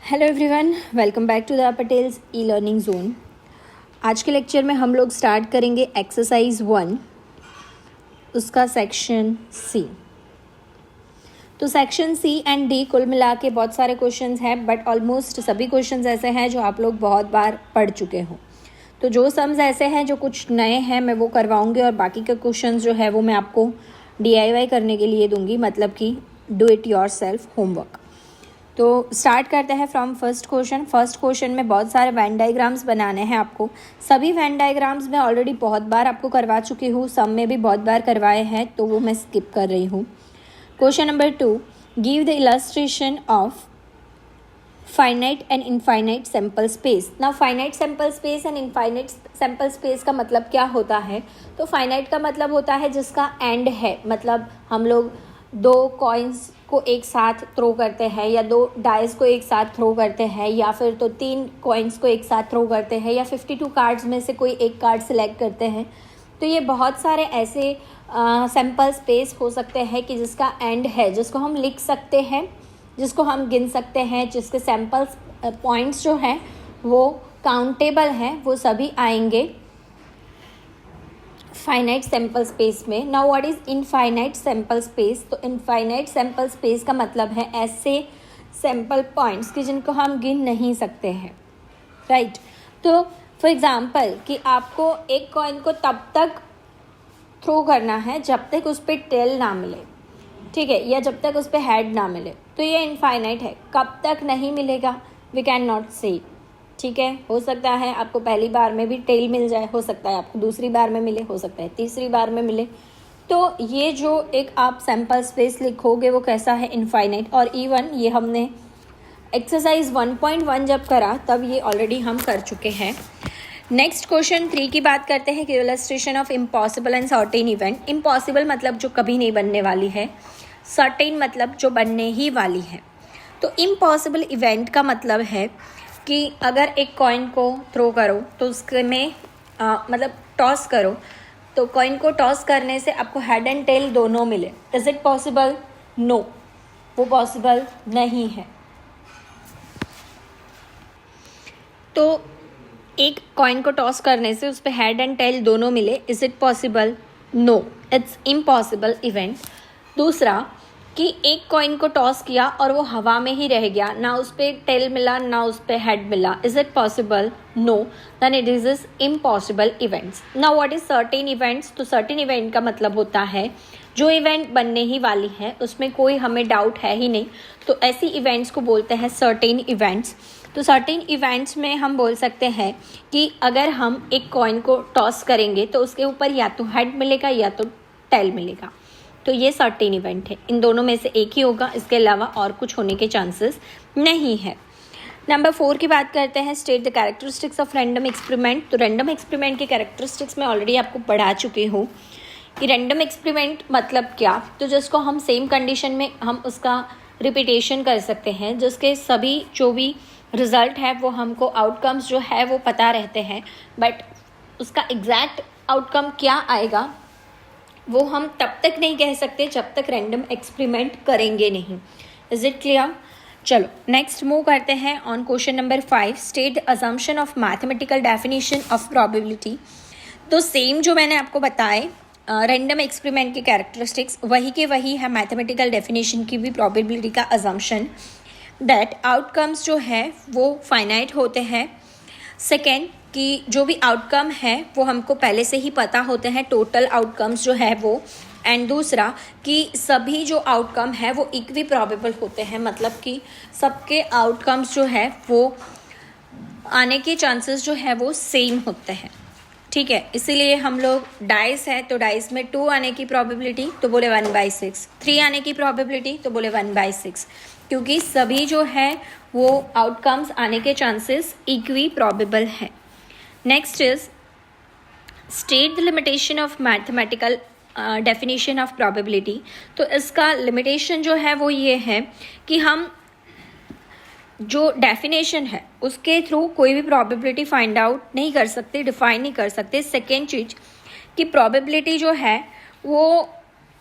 Hello everyone, welcome back to the Patel's e learning zone. आज के lecture में हम लोग स्टार्ट करेंगे एक्सरसाइज 1, उसका सेक्शन सी। तो सेक्शन सी एंड डी कुल मिला के बहुत सारे क्वेश्चंस हैं, बट ऑलमोस्ट सभी क्वेश्चंस ऐसे हैं जो आप लोग बहुत बार पढ़ चुके हो। तो जो सम्स ऐसे हैं जो कुछ नए हैं मैं वो करवाऊंगी, और बाकी के क्वेश्चंस जो है वो मैं आपको DIY करने के लिए दूंगी, मतलब कि do it your self homework. तो स्टार्ट करते हैं from first question. First question में बहुत सारे वेन डायग्राम्स बनाने हैं आपको। सभी वेन डायग्राम्स मैं ऑलरेडी बहुत बार आपको करवा चुकी हूँ, सब में भी बहुत बार करवाए हैं, तो वो मैं स्किप कर रही हूँ। Question number 2, give the illustration of finite and infinite sample space. ना finite sample space and infinite sample space का मतलब क्या होता है? तो फाइनाइट का मतलब होता है जिसका एंड है, मतलब हम लोग 2 कॉइन्स को एक साथ थ्रो करते हैं, या 2 डाइस को एक साथ थ्रो करते हैं, या फिर तो 3 कॉइन्स को एक साथ थ्रो करते हैं, या 52 कार्ड्स में से कोई एक कार्ड सेलेक्ट करते हैं। तो ये बहुत सारे ऐसे सैम्पल स्पेस हो सकते हैं कि जिसका एंड है, जिसको हम लिख सकते हैं, जिसको हम गिन सकते हैं, जिसके सैम्पल पॉइंट्स जो हैं वो काउंटेबल हैं, वो सभी आएंगे फाइनाइट सैम्पल स्पेस में। Now what is infinite sample space? तो इनफाइनाइट सैम्पल स्पेस का मतलब है ऐसे सैम्पल पॉइंट्स कि जिनको हम गिन नहीं सकते हैं, राइट। तो फॉर एग्जांपल कि आपको एक कॉइन को तब तक थ्रो करना है जब तक उस पर टेल ना मिले, ठीक है, या जब तक उस पर हेड ना मिले, तो ये इनफाइनाइट है। कब तक नहीं मिलेगा वी कैन नॉट से, ठीक है। हो सकता है आपको पहली बार में भी टेल मिल जाए, हो सकता है आपको दूसरी बार में मिले, हो सकता है तीसरी बार में मिले। तो ये जो एक आप सैम्पल स्पेस लिखोगे वो कैसा है? इनफाइनाइट। और इवन ये हमने एक्सरसाइज 1.1 जब करा तब ये ऑलरेडी हम कर चुके हैं। नेक्स्ट क्वेश्चन 3 की बात करते हैं कि illustration of impossible and certain event. Impossible मतलब जो कभी नहीं बनने वाली है, सर्टेन मतलब जो बनने ही वाली है। तो इम्पॉसिबल इवेंट का मतलब है कि अगर एक कॉइन को थ्रो करो तो उसके में मतलब टॉस करो, तो कॉइन को टॉस करने से आपको हेड एंड टेल दोनों मिले। Is it possible? नो, वो पॉसिबल नहीं है। तो एक कॉइन को टॉस करने से उस पर हेड एंड टेल दोनों मिले, is it possible? No, it's impossible event. दूसरा कि एक कॉइन को टॉस किया और वो हवा में ही रह गया, ना उस पर टेल मिला ना उस पर हेड मिला, is it possible? No, then it is impossible events. Now what is certain events? तो सर्टेन इवेंट का मतलब होता है जो इवेंट बनने ही वाली है, उसमें कोई हमें डाउट है ही नहीं, तो ऐसी इवेंट्स को बोलते हैं सर्टेन इवेंट्स। तो सर्टेन इवेंट्स में हम बोल सकते हैं कि अगर हम एक कॉइन को टॉस करेंगे तो उसके ऊपर या तो हेड मिलेगा या तो टेल मिलेगा, तो ये सर्टेन इवेंट है। इन दोनों में से एक ही होगा, इसके अलावा और कुछ होने के चांसेस नहीं है। नंबर 4 की बात करते हैं, state the characteristics of random experiment. तो रैंडम एक्सपेरिमेंट के कैरेक्टरिस्टिक्स में ऑलरेडी आपको पढ़ा चुकी हूँ कि रैंडम एक्सपेरिमेंट मतलब क्या। तो जिसको हम सेम कंडीशन में हम उसका रिपीटेशन कर सकते हैं, जिसके सभी जो भी रिजल्ट है वो हमको आउटकम्स जो है वो पता रहते हैं, बट उसका एग्जैक्ट आउटकम क्या आएगा वो हम तब तक नहीं कह सकते जब तक रैंडम एक्सपेरिमेंट करेंगे नहीं। Is it clear? चलो नेक्स्ट मूव करते हैं on question number 5, state the assumption of mathematical definition of probability. तो सेम जो मैंने आपको बताए रैंडम एक्सपेरिमेंट के कैरेक्टरिस्टिक्स, वही के वही है मैथमेटिकल डेफिनेशन की भी प्रोबेबिलिटी का अजम्पशन, दैट आउटकम्स जो है वो फाइनाइट होते हैं। सेकेंड कि जो भी आउटकम है वो हमको पहले से ही पता होते हैं, टोटल आउटकम्स जो है वो। एंड दूसरा कि सभी जो आउटकम है वो इक्वी प्रोबेबल होते हैं, मतलब कि सबके आउटकम्स जो है वो आने के चांसेस जो है वो सेम होते हैं, ठीक है। इसीलिए हम लोग डाइस है तो डाइस में 2 आने की प्रोबेबिलिटी तो बोले 1/6, 3 आने की प्रोबेबिलिटी तो बोले 1/6, क्योंकि सभी जो है वो आउटकम्स आने के चांसेस इक्वी प्रोबेबल है। Next is state the limitation of mathematical definition of probability. तो इसका लिमिटेशन जो है वो ये है कि हम जो डेफिनेशन है उसके थ्रू कोई भी प्रोबेबिलिटी फाइंड आउट नहीं कर सकते, डिफाइन नहीं कर सकते। सेकेंड चीज कि प्रोबेबिलिटी जो है वो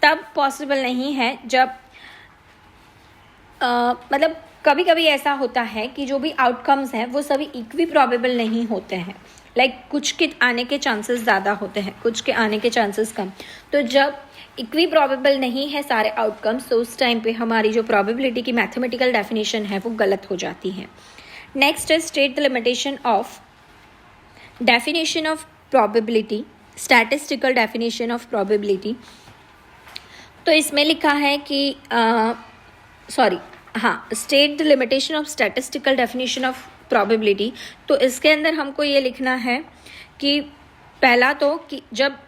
तब पॉसिबल नहीं है जब मतलब कभी कभी ऐसा होता है कि जो भी आउटकम्स हैं वो सभी इक्वी प्रॉबेबल नहीं होते हैं, कुछ के आने के चांसेस ज़्यादा होते हैं, कुछ के आने के चांसेस कम। तो जब इक्वी प्रॉबेबल नहीं है सारे आउटकम्स, तो उस टाइम पे हमारी जो प्रॉबेबिलिटी की मैथमेटिकल डेफिनेशन है वो गलत हो जाती है। नेक्स्ट है state the limitation of definition of probability, statistical definition of probability. तो इसमें लिखा है कि state the limitation of statistical definition of probability. तो इसके अंदर हमको ये लिखना है कि पहला तो कि जब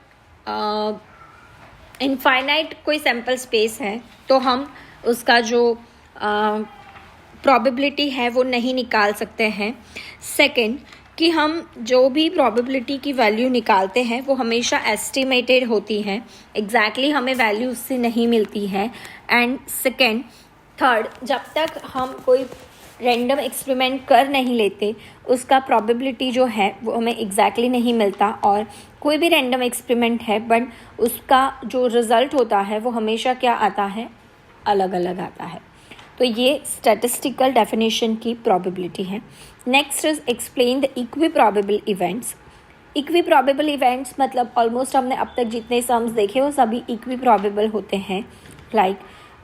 इनफाइनाइट कोई सैम्पल स्पेस है तो हम उसका जो प्रॉबेबिलिटी है वो नहीं निकाल सकते हैं। सेकंड, कि हम जो भी प्रॉबेबिलिटी की वैल्यू निकालते हैं वो हमेशा एस्टिमेटेड होती है, एग्जैक्टली हमें वैल्यू उससे नहीं मिलती है। एंड थर्ड, जब तक हम कोई रैंडम एक्सपेरिमेंट कर नहीं लेते उसका प्रॉबेबिलिटी जो है वो हमें एग्जैक्टली नहीं मिलता, और कोई भी रैंडम एक्सपेरिमेंट है बट उसका जो रिज़ल्ट होता है वो हमेशा क्या आता है, अलग अलग आता है। तो ये स्टैटिस्टिकल डेफिनेशन की प्रॉबेबिलिटी है। Next is explain the equi probable events. Equi probable events मतलब ऑलमोस्ट हमने अब तक जितने सम्स देखे वो सभी इक्वी प्रॉबेबल होते हैं।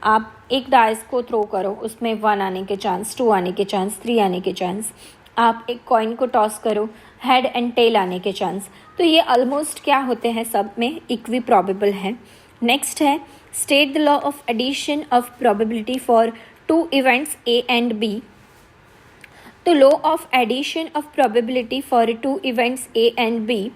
आप एक डाइस को थ्रो करो, उसमें 1 आने के चांस, 2 आने के चांस, 3 आने के चांस। आप एक कॉइन को टॉस करो, हेड एंड टेल आने के चांस। तो ये ऑलमोस्ट क्या होते हैं, सब में इक्वी प्रॉबेबल है। नेक्स्ट है state the law of addition of probability for 2 events A and B. तो law of addition of probability for 2 events A and B,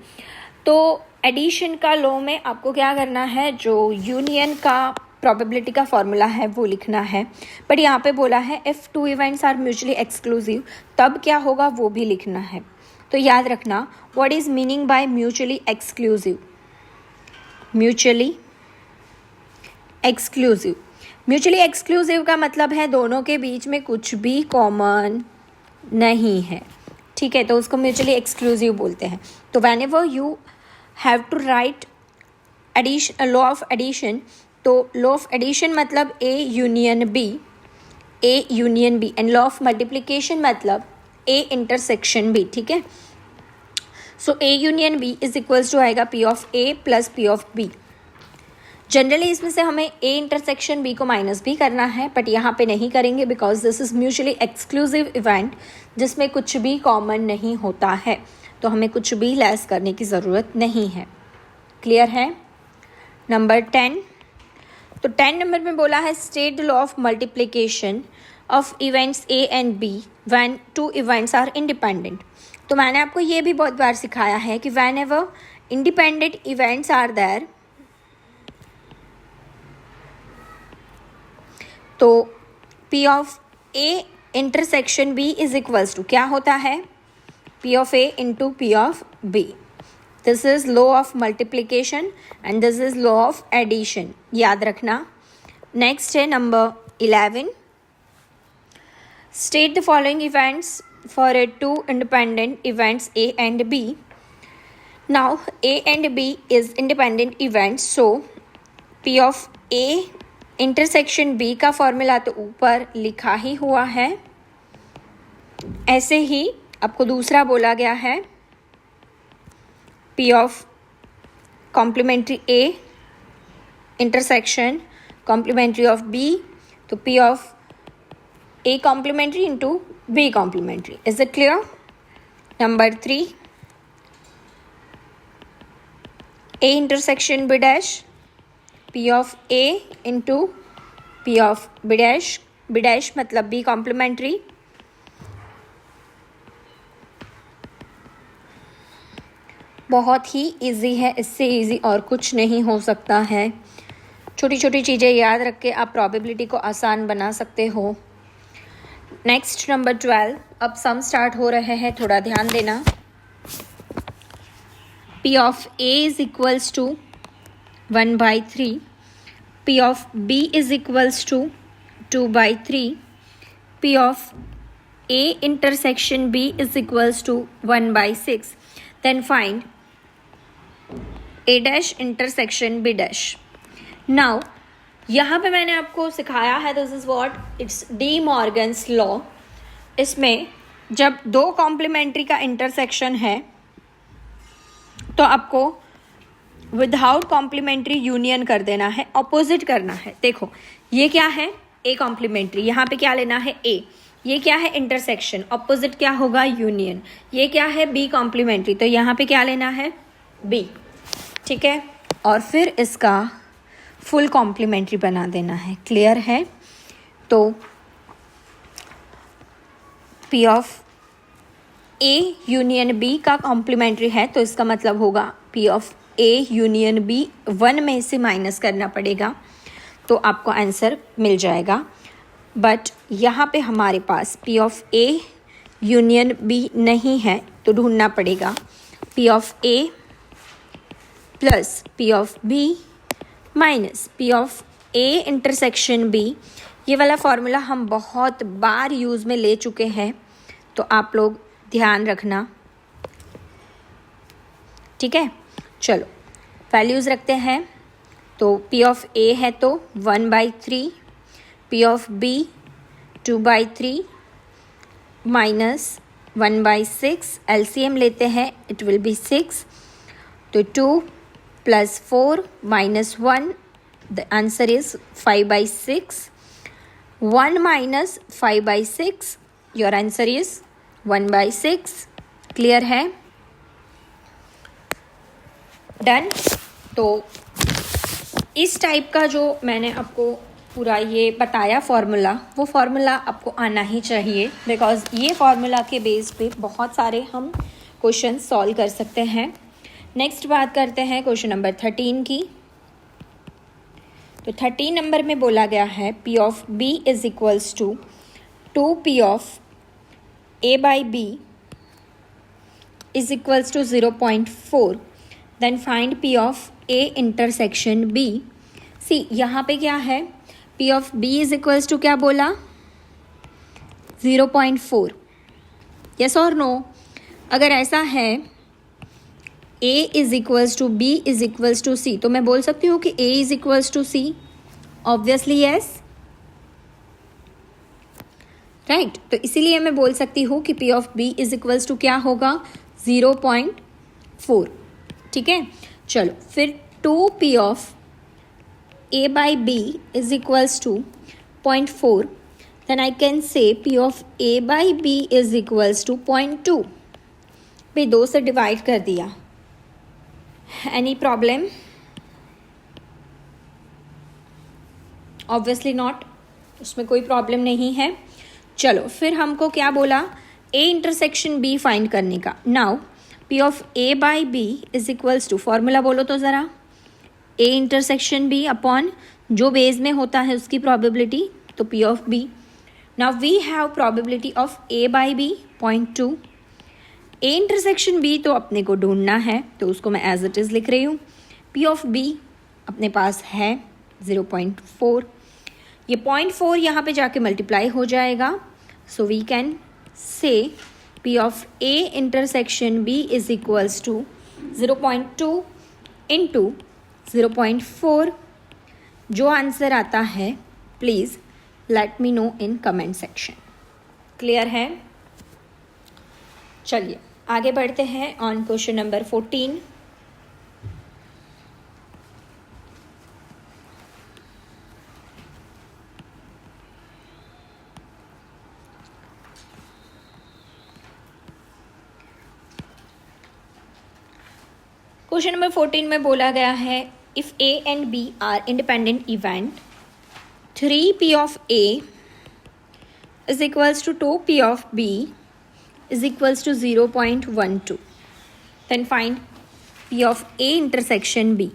तो एडिशन का लॉ में आपको क्या करना है, जो यूनियन का प्रोबेबिलिटी का फॉर्मूला है वो लिखना है। बट यहाँ पे बोला है if 2 events are mutually exclusive, तब क्या होगा वो भी लिखना है। तो याद रखना what is meaning bye mutually exclusive. Mutually exclusive, mutually exclusive का मतलब है दोनों के बीच में कुछ भी कॉमन नहीं है, ठीक है, तो उसको म्यूचुअली एक्सक्लूसिव बोलते हैं। तो whenever you have to write addition, law of addition, तो लॉ ऑफ एडिशन मतलब A union B, A union B, and law of multiplication मतलब ए इंटरसेक्शन बी, ठीक है। So A union B is equals to आएगा P of A plus P of B. Generally इसमें से हमें A intersection B को minus भी करना है, बट यहाँ पे नहीं करेंगे because this is mutually exclusive event जिसमें कुछ भी कॉमन नहीं होता है, तो हमें कुछ भी लेस करने की ज़रूरत नहीं है। क्लियर है। नंबर 10, तो 10 नंबर में बोला है state the law of multiplication of events A and B when 2 events are independent. तो मैंने आपको ये भी बहुत बार सिखाया है कि whenever independent events are there, तो P of A intersection B is equals to क्या होता है, P of A into P of B. This is law of multiplication and this is law of addition, याद रखना। Next है number 11, state the following events for 2 independent events A and B. Now A and B is independent events, so P of A intersection B का formula तो ऊपर लिखा ही हुआ है, ऐसे ही आपको दूसरा बोला गया है P of complementary A intersection complementary of B, तो P of A complementary into B complementary. Is it clear. Number 3, A intersection B dash, P of A into P of B dash मतलब B complementary. बहुत ही easy है, इससे easy और कुछ नहीं हो सकता है। छोटी छोटी चीज़ें याद रख के आप प्रॉबेबिलिटी को आसान बना सकते हो। नेक्स्ट नंबर 12, अब सम स्टार्ट हो रहे हैं, थोड़ा ध्यान देना। P of A is equals to 1/3, P of B is equals to 2/3, P of A intersection B is equals to 1/6। Then find A dash intersection B dash. Now यहाँ पे मैंने आपको सिखाया है, this is what, it's D Morgan's law. इसमें जब दो complementary का इंटरसेक्शन है तो आपको विदाउट कॉम्प्लीमेंट्री यूनियन कर देना है, ऑपोजिट करना है। देखो ये क्या है, ए कॉम्प्लीमेंट्री, यहाँ पे क्या लेना है, ए। ये क्या है, इंटरसेक्शन, ऑपोजिट क्या होगा, यूनियन। ये क्या है, बी कॉम्प्लीमेंट्री, तो यहाँ पे क्या लेना है, बी। ठीक है, और फिर इसका फुल कॉम्प्लीमेंट्री बना देना है। क्लियर है? तो P of A union B का कॉम्प्लीमेंट्री है, तो इसका मतलब होगा P of A union B 1 में से माइनस करना पड़ेगा, तो आपको आंसर मिल जाएगा। बट यहाँ पे हमारे पास P of A union B नहीं है, तो ढूंढना पड़ेगा P of A plus P of B minus P of A intersection B. ये वाला फॉर्मूला हम बहुत बार यूज़ में ले चुके हैं, तो आप लोग ध्यान रखना। ठीक है, चलो वैल्यूज़ रखते हैं। तो पी ऑफ ए है तो 1/3, P of B 2/3 minus 1/6, LCM लेते हैं, इट विल बी 6। तो 2 + 4 - 1, the answer is 5/6। 1 - 5/6, your answer is 1/6। Clear है? डन। तो इस टाइप का जो मैंने आपको पूरा ये बताया फॉर्मूला, वो फॉर्मूला आपको आना ही चाहिए, बिकॉज ये फॉर्मूला के बेस पे बहुत सारे हम क्वेश्चन सॉल्व कर सकते हैं। नेक्स्ट बात करते हैं क्वेश्चन नंबर 13 की। तो 13 नंबर में बोला गया है P of B is equals to 2p of a by b is equals to 0.4, then find p of a intersection b। see यहाँ पे क्या है, p of b is equals to क्या बोला, 0.4। yes or no? अगर ऐसा है a is equals to b is equals to c, तो मैं बोल सकती हूँ कि a is equals to c, obviously yes, right. तो इसीलिए मैं बोल सकती हूँ कि P of B is equals to क्या होगा, 0.4। ठीक है, चलो फिर 2p of a by B is equals to 0.4, then I can say p of a by B is equals to 0.2। भाई 2 से डिवाइड कर दिया, एनी प्रॉब्लम? ऑब्वियसली नॉट, उसमें कोई प्रॉब्लम नहीं है। चलो फिर हमको क्या बोला, ए इंटरसेक्शन बी फाइंड करने का। Now P of A by B is equals to, formula बोलो तो ज़रा, ए इंटरसेक्शन बी अपॉन जो बेस में होता है उसकी प्रोबेबिलिटी, तो P of B. Now we have probability of A by B 0.2। A intersection B तो अपने को ढूंढना है, तो उसको मैं एज इट इज़ लिख रही हूँ। पी ऑफ बी अपने पास है 0.4, ये 0.4 यहाँ पे जाके मल्टीप्लाई हो जाएगा, so we can say P of A intersection B is equals to 0.2 into 0.4। जो आंसर आता है please let me know in comment section. Clear है? चलिए आगे बढ़ते हैं on question number 14। Question number 14 में बोला गया है if A and B are independent event, 3p of A is equals to 2p of B is equals to 0.12, then find p of A intersection B.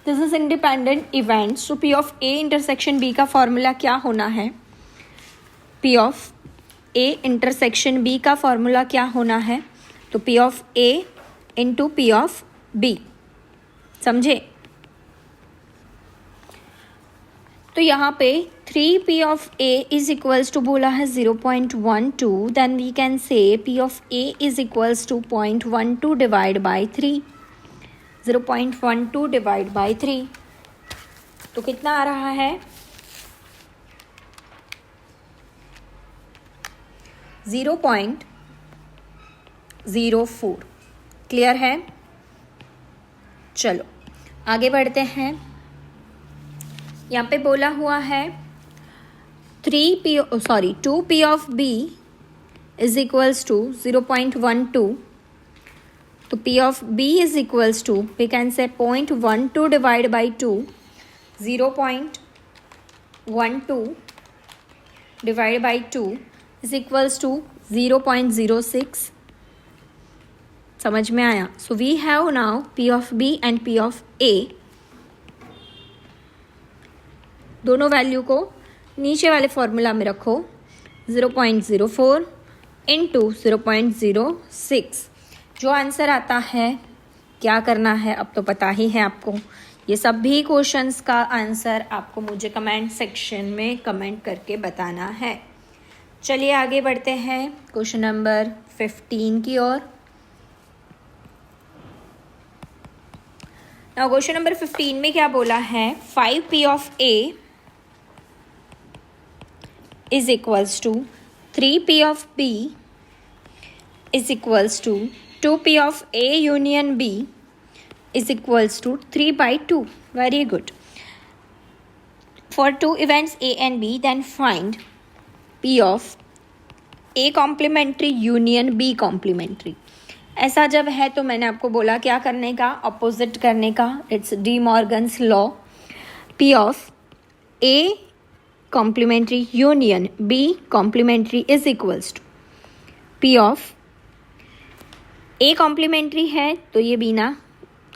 This is independent event, so p of A intersection B का formula क्या होना है, p of A intersection B का formula क्या होना है, तो p of A into P of B. समझे? तो यहाँ पे 3p of A is equals to बोला है 0.12, then we can say p of A is equals to 0.12 divide by 3, 0.12 divide by 3। तो कितना आ रहा है 0.04। क्लियर है? चलो आगे बढ़ते हैं। यहाँ पे बोला हुआ है 2p of b is equals to 0.12. तो p of b is equals to, we can say 0.12 divided by 2, 0.12 divided by 2 is equals to 0.06. समझ में आया? So we have now p of b and p of a, दोनों value को नीचे वाले formula में रखो, 0.04 इंटू 0.06। जो आंसर आता है क्या करना है अब तो पता ही है आपको। ये सभी क्वेश्चंस का आंसर आपको मुझे कमेंट सेक्शन में कमेंट करके बताना है। चलिए आगे बढ़ते हैं क्वेश्चन नंबर 15 की ओर। नाउ क्वेश्चन नंबर 15 में क्या बोला है, 5p of a is equals to 3p of b is equals to 2p of a union b is equals to 3 by 2. Very good. For two events a and b, then find p of a complementary union b complementary. ऐसा जब है तो मैंने आपको बोला क्या करने का, अपोजिट करने का। It's D Morgan's law. p of a complementary union b complementary is equals to p of a complementary है तो ये b ना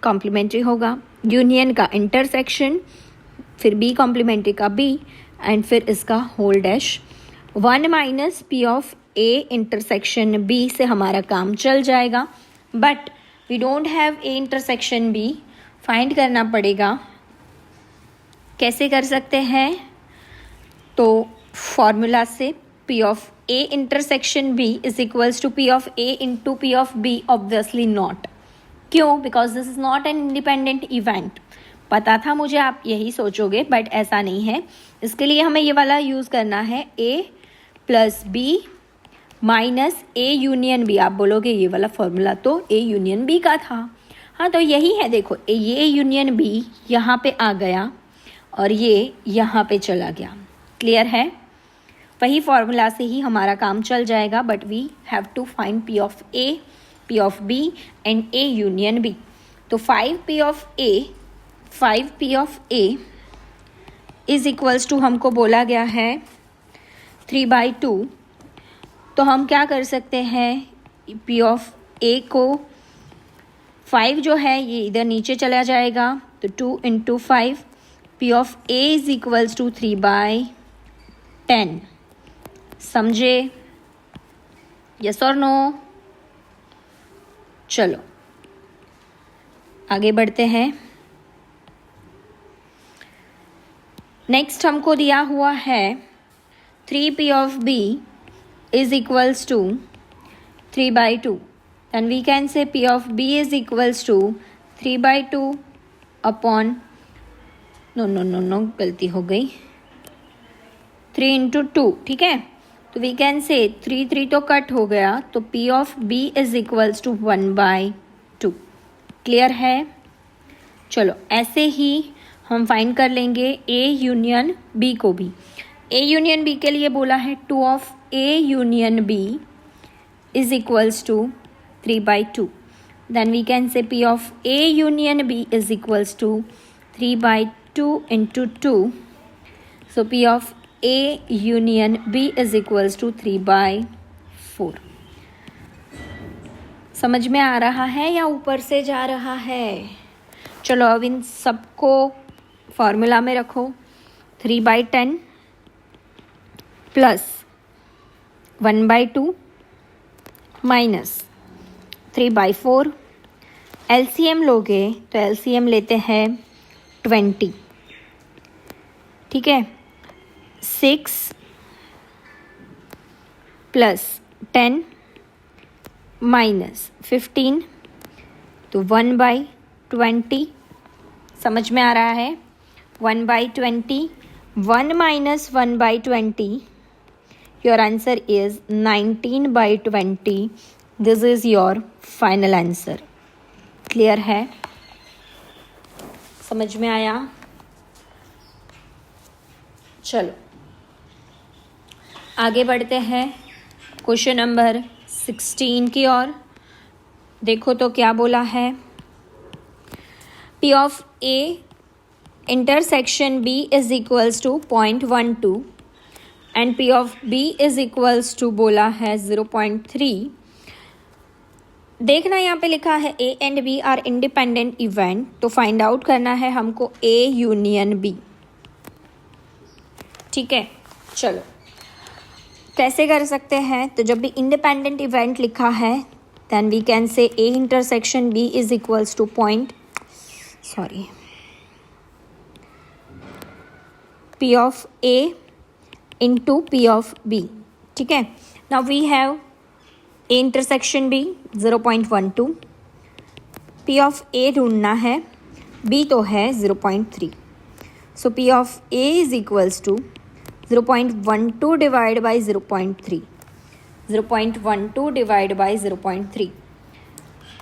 complementary होगा, यूनियन का इंटरसेक्शन, फिर b complementary का b, एंड फिर इसका whole dash. 1 minus p of a intersection b से हमारा काम चल जाएगा, but we don't have a intersection b, find करना पड़ेगा। कैसे कर सकते हैं? तो फॉर्मूला से p of a intersection b is equals to p of a into p of b, obviously not. क्यों? Because this is not an independent event. पता था मुझे आप यही सोचोगे, बट ऐसा नहीं है। इसके लिए हमें ये वाला यूज़ करना है, a plus b minus a union b। आप बोलोगे ये वाला फॉर्मूला तो a यूनियन b का था। हाँ तो यही है, देखो ये यूनियन b यहाँ पे आ गया और ये यहाँ पे चला गया। क्लियर है? वही फॉर्मूला से ही हमारा काम चल जाएगा, but we have to find p of a, p of b and a union b। तो 5p of a is equals to, हमको बोला गया है 3/2। तो हम क्या कर सकते हैं, p of a को 5 जो है ये इधर नीचे चला जाएगा, तो 2 into 5, p of a is equals to 3/10। समझे? यस और नो? चलो आगे बढ़ते हैं। नेक्स्ट हमको दिया हुआ है 3p of b is equals to 3/2. Then we can say p of b is equals to 3/2 upon, no, गलती हो गई, 3 इंटू 2। ठीक है, तो वी कैन से 3 तो कट हो गया, तो p of b is equals to 1/2। Clear है? चलो ऐसे ही हम फाइंड कर लेंगे a यूनियन b को भी। a यूनियन b के लिए बोला है 2 of a union b is equals to 3/2। Then we can say p of a union b is equals to 3/2 into 2। So p of a union b is equals to 3/4। समझ में आ रहा है या ऊपर से जा रहा है? चलो अब इन सबको फॉर्मूला में रखो। 3/10 प्लस 1/2 माइनस 3/4। एलसीएम लोगे तो एलसीएम लेते हैं 20। ठीक है, 6 प्लस 10 माइनस 15, तो 1/20। समझ में आ रहा है? 1/20, 1 minus 1/20, your answer is 19/20. This is your final answer. Clear है? समझ में आया? चलो आगे बढ़ते हैं क्वेश्चन नंबर 16 की ओर। देखो तो क्या बोला है। P of A intersection B is equals to 0.12 and P of B is equals to बोला है 0.3। देखना यहाँ पे लिखा है A and B are independent event, तो फाइंड आउट करना है हमको A यूनियन B। ठीक है, चलो कैसे कर सकते हैं। तो जब भी इंडिपेंडेंट इवेंट लिखा है then we can say A intersection B is equals to P of A into P of B। ठीक है, now we have A intersection B 0.12, P of A ढूंढना है, B तो है 0.3, so P of A is equals to 0.12 divide by 0.3, 0.12 divide by 0.3,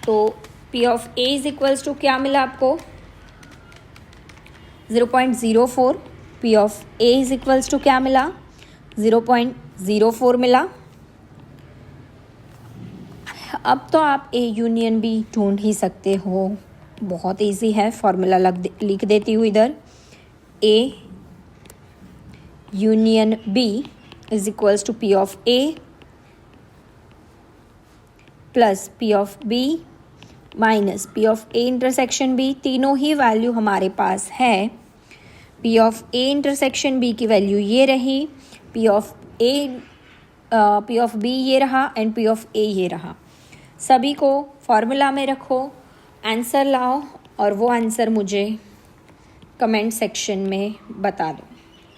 तो P of A is equals to क्या मिला आपको 0.04, P of A is equals to क्या मिला 0.04 मिला। अब तो आप A यूनियन B ढूंढ ही सकते हो, बहुत इजी है, फॉर्मूला लिख देती हूँ इधर। A union B is equals to P of A plus P of B minus P of A intersection B। तीनों ही वैल्यू हमारे पास है। P of A intersection B की वैल्यू ये रही, P of B ये रहा एंड P of A ये रहा। सभी को फॉर्मूला में रखो, आंसर लाओ और वो आंसर मुझे कमेंट सेक्शन में बता दो।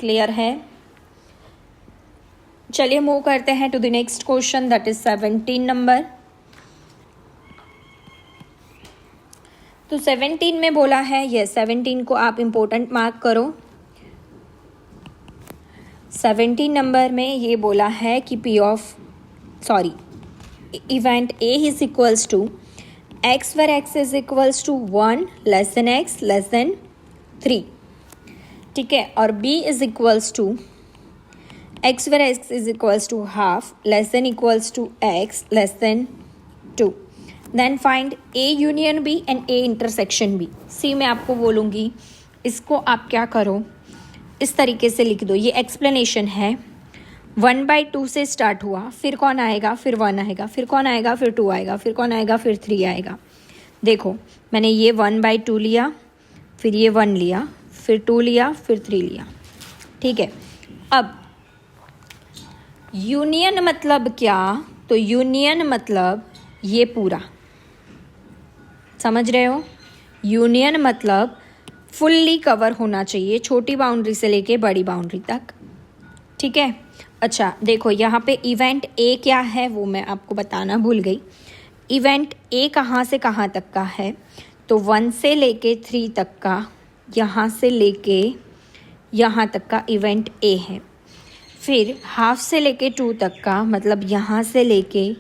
क्लियर है? चलिए मूव करते हैं to the next question, that is 17 number. तो 17 में बोला है, ये 17 को आप इम्पोर्टेंट मार्क करो। 17 नंबर में ये बोला है कि event A is equals to x where x is equals to 1 less than x less than 3। ठीक है, और B is equals to x where x is equals to half less than equals to x less than 2। Then find A union B and A intersection B। C मैं आपको बोलूँगी, इसको आप क्या करो, इस तरीके से लिख दो। ये एक्सप्लेनेशन है। 1/2 से स्टार्ट हुआ, फिर कौन आएगा, फिर 1 आएगा, फिर कौन आएगा, फिर 2 आएगा, फिर कौन आएगा, फिर 3 आएगा। देखो मैंने ये 1/2 लिया, फिर ये 1 लिया, फिर 2 लिया, फिर 3 लिया। ठीक है, अब यूनियन मतलब क्या, तो यूनियन मतलब ये पूरा, समझ रहे हो। यूनियन मतलब फुल्ली कवर होना चाहिए, छोटी बाउंड्री से लेके बड़ी बाउंड्री तक। ठीक है, अच्छा देखो यहाँ पे इवेंट A क्या है वो मैं आपको बताना भूल गई। इवेंट A कहाँ से कहाँ तक का है, तो 1 से लेके 3 तक का, यहाँ से लेके यहाँ तक का इवेंट A है। फिर हाफ से लेके 2 तक का, मतलब यहाँ से लेके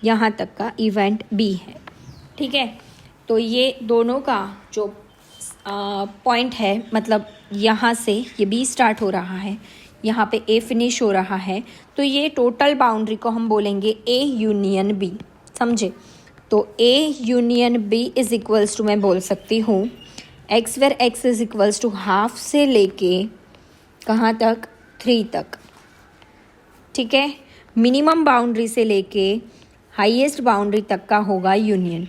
यहाँ तक का इवेंट B है। ठीक है, तो ये दोनों का जो पॉइंट है, मतलब यहाँ से ये B स्टार्ट हो रहा है, यहाँ पे A फिनिश हो रहा है, तो ये टोटल बाउंड्री को हम बोलेंगे A यूनियन B। समझे? तो A union B is equals to, मैं बोल सकती हूँ x where x is equals to half से लेके कहाँ तक, 3 तक। ठीक है, मिनिमम बाउंड्री से लेके हाईएस्ट बाउंड्री तक का होगा यूनियन।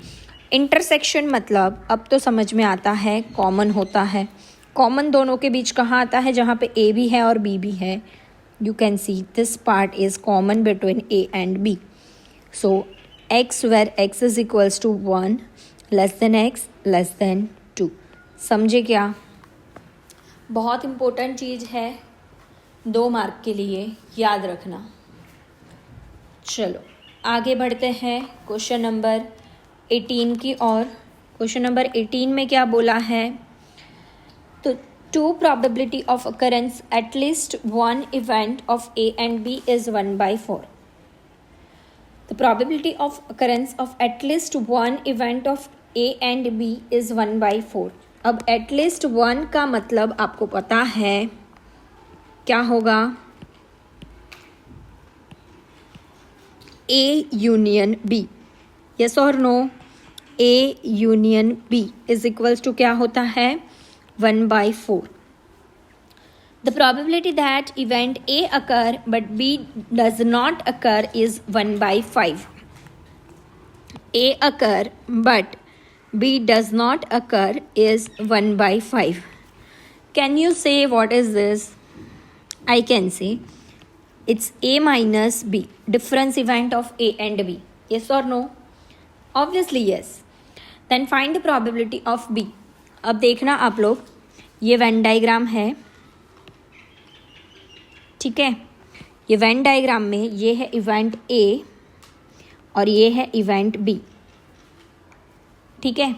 इंटरसेक्शन मतलब अब तो समझ में आता है, कॉमन होता है। कॉमन दोनों के बीच कहाँ आता है, जहाँ पे A भी है और B भी है। You can see this part is common between A and B। So x where x is equals to 1 less than x less than 2। समझे क्या? बहुत इम्पोर्टेंट चीज़ है, 2 मार्क के लिए याद रखना। चलो आगे बढ़ते हैं क्वेश्चन नंबर 18 की ओर। क्वेश्चन नंबर 18 में क्या बोला है, तो 2 probability of occurrence at least one event of A and B is 1/4. The probability of occurrence of at least one event of A and B is 1/4. अब at least one का मतलब आपको पता है क्या होगा? A union B. Yes or no? A union B is equals to क्या होता है? 1/4. The probability that event A occur but B does not occur is 1/5. A occur but B does not occur is 1/5. Can you say what is this? I can say it's A minus B, difference event of A and B. Yes or no? Obviously yes. Then find the probability of B. अब देखना आप लोग, ये Venn diagram है, ठीक है. ये Venn diagram में ये है इवेंट ए और ये है इवेंट बी, ठीक है.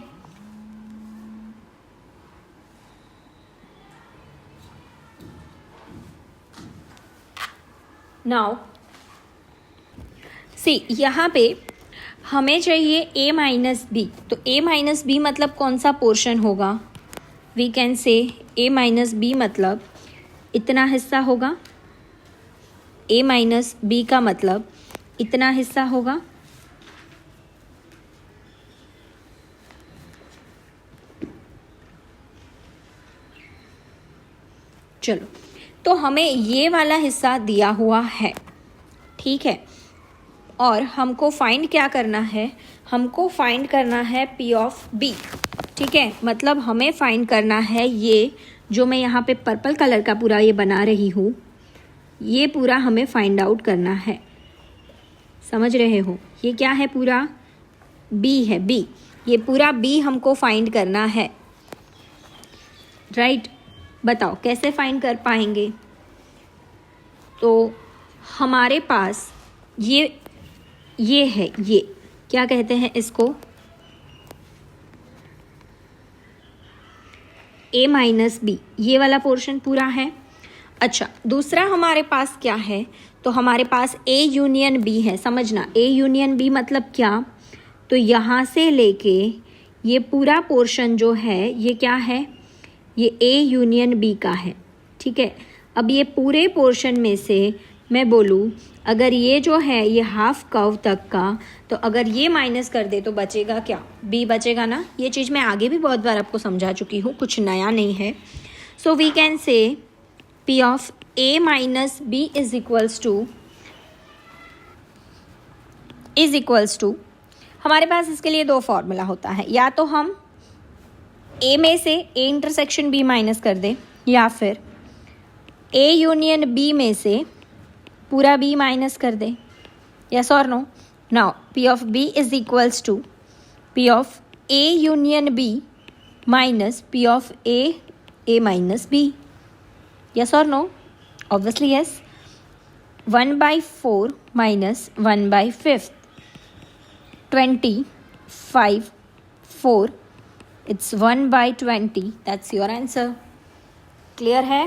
नाउ सी, यहाँ पे हमें चाहिए ए माइनस बी. तो ए माइनस बी मतलब कौन सा पोर्शन होगा? वी कैन से ए माइनस बी मतलब इतना हिस्सा होगा. ए माइनस बी का मतलब इतना हिस्सा होगा. चलो, तो हमें ये वाला हिस्सा दिया हुआ है, ठीक है. और हमको फाइंड क्या करना है? हमको फाइंड करना है पी ऑफ बी, ठीक है. मतलब हमें फाइंड करना है ये जो मैं यहाँ पे पर्पल कलर का पूरा ये बना रही हूँ, ये पूरा हमें फाइंड आउट करना है. समझ रहे हो? ये क्या है? पूरा बी है, बी. ये पूरा बी हमको फाइंड करना है, राइट. बताओ कैसे फाइंड कर पाएंगे? तो हमारे पास ये है, ये क्या कहते हैं इसको? ए माइनस बी, ये वाला पोर्शन पूरा है. अच्छा, दूसरा हमारे पास क्या है? तो हमारे पास ए यूनियन बी है. समझना, ए यूनियन बी मतलब क्या? तो यहाँ से लेके ये पूरा पोर्शन जो है ये क्या है? ये ए यूनियन बी का है, ठीक है. अब ये पूरे पोर्शन में से मैं बोलूँ अगर ये जो है ये हाफ कर्व तक का, तो अगर ये माइनस कर दे तो बचेगा क्या? बी बचेगा ना. ये चीज़ मैं आगे भी बहुत बार आपको समझा चुकी हूँ, कुछ नया नहीं है. So we can say P of A minus B is equals to हमारे पास इसके लिए दो फॉर्मूला होता है. या तो हम A में से A इंटरसेक्शन B माइनस कर दें, या फिर A यूनियन B में से पूरा B माइनस कर दें. यस और no? Now P of B is equals to P of A union B minus P of A minus B. Yes or no? Obviously yes. 1/4 minus 1/5. 25, 4. It's 1/20. That's your answer. Clear है?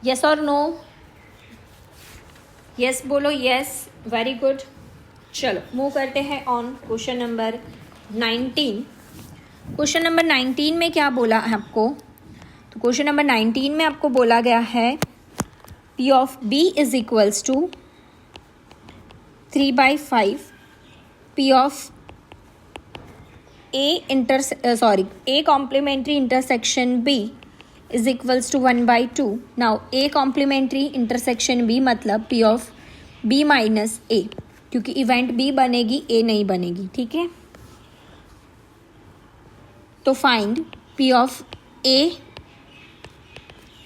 Yes or no? Yes बोलो. Yes. Very good. चलो move करते हैं on question number 19. Question number 19 में क्या बोला है आपको? तो क्वेश्चन नंबर 19 में आपको बोला गया है P of B is equals to 3/5 P of A complementary intersection B is equals to 1/2. Now A complementary intersection B मतलब P of B minus A, क्योंकि इवेंट B बनेगी, A नहीं बनेगी, ठीक है. तो find P of A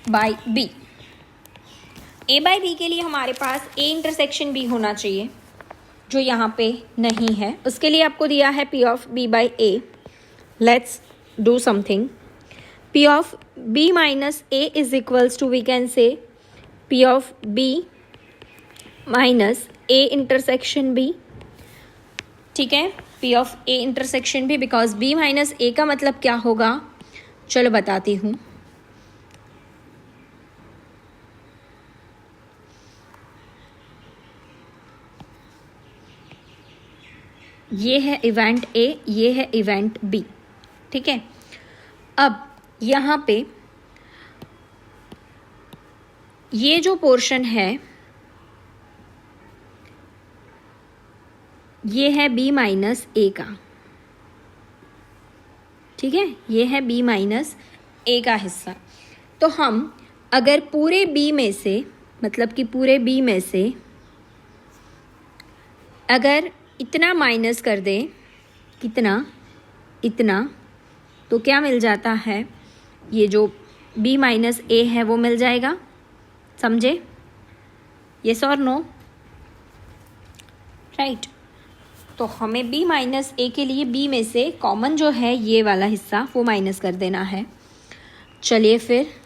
by B. A by B के लिए हमारे पास ए इंटरसेक्शन बी होना चाहिए, जो यहाँ पे नहीं है. उसके लिए आपको दिया है P of B by A. Let's do something. P of B minus A is equals to, we can say P of B minus A intersection B, ठीक है. P of A intersection B, because B minus A का मतलब क्या होगा? चलो बताती हूँ। ये है इवेंट ए, ये है इवेंट बी, ठीक है। अब यहाँ पे ये जो पोर्शन है ये है बी माइनस ए का, ठीक है, ये है बी माइनस ए का हिस्सा। तो हम अगर पूरे बी में से, मतलब कि पूरे बी में से अगर इतना माइनस कर दें, कितना, इतना, तो क्या मिल जाता है, ये जो b माइनस ए है वो मिल जाएगा। समझे? यस और नो? राइट। तो हमें b माइनस ए के लिए b में से कॉमन जो है ये वाला हिस्सा वो माइनस कर देना है। चलिए फिर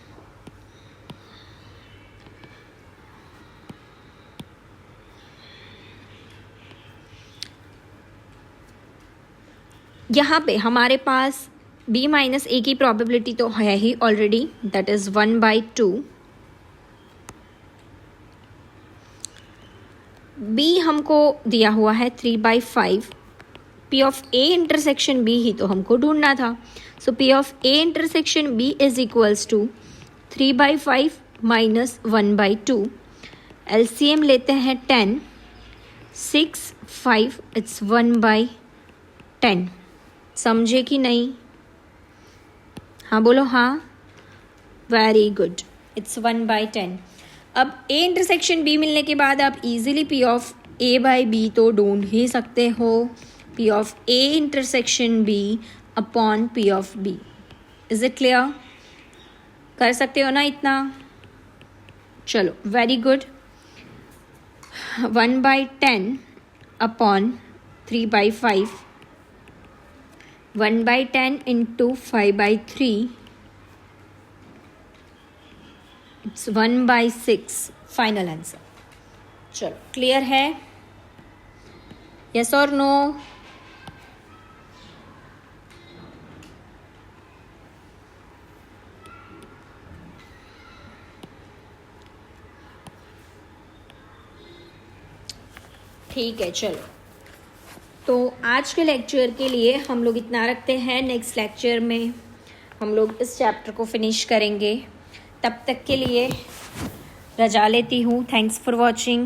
यहाँ पे हमारे पास b माइनस ए की प्रोबेबिलिटी तो है ही ऑलरेडी, दैट इज़ 1/2। b हमको दिया हुआ है 3/5। p of a intersection b ही तो हमको ढूंढना था। So p of a intersection b is equals to 3/5 minus 1/2। LCM लेते हैं 10, 6, 5, इट्स 1/10। समझे कि नहीं? हाँ बोलो हाँ। Very good, it's 1/10। अब a इंटरसेक्शन b मिलने के बाद आप easily p of a by b तो ढूंढ ही सकते हो। p of a intersection b upon p of b। Is it clear? कर सकते हो ना इतना? चलो very good. 1/10 upon 3/5, 1/10 into 5/3, it's 1/6 final answer. चलो क्लियर है? यस और नो? ठीक है, चलो तो आज के लेक्चर के लिए हम लोग इतना रखते हैं। नेक्स्ट लेक्चर में हम लोग इस चैप्टर को फिनिश करेंगे। तब तक के लिए रजा लेती हूँ। Thanks for watching.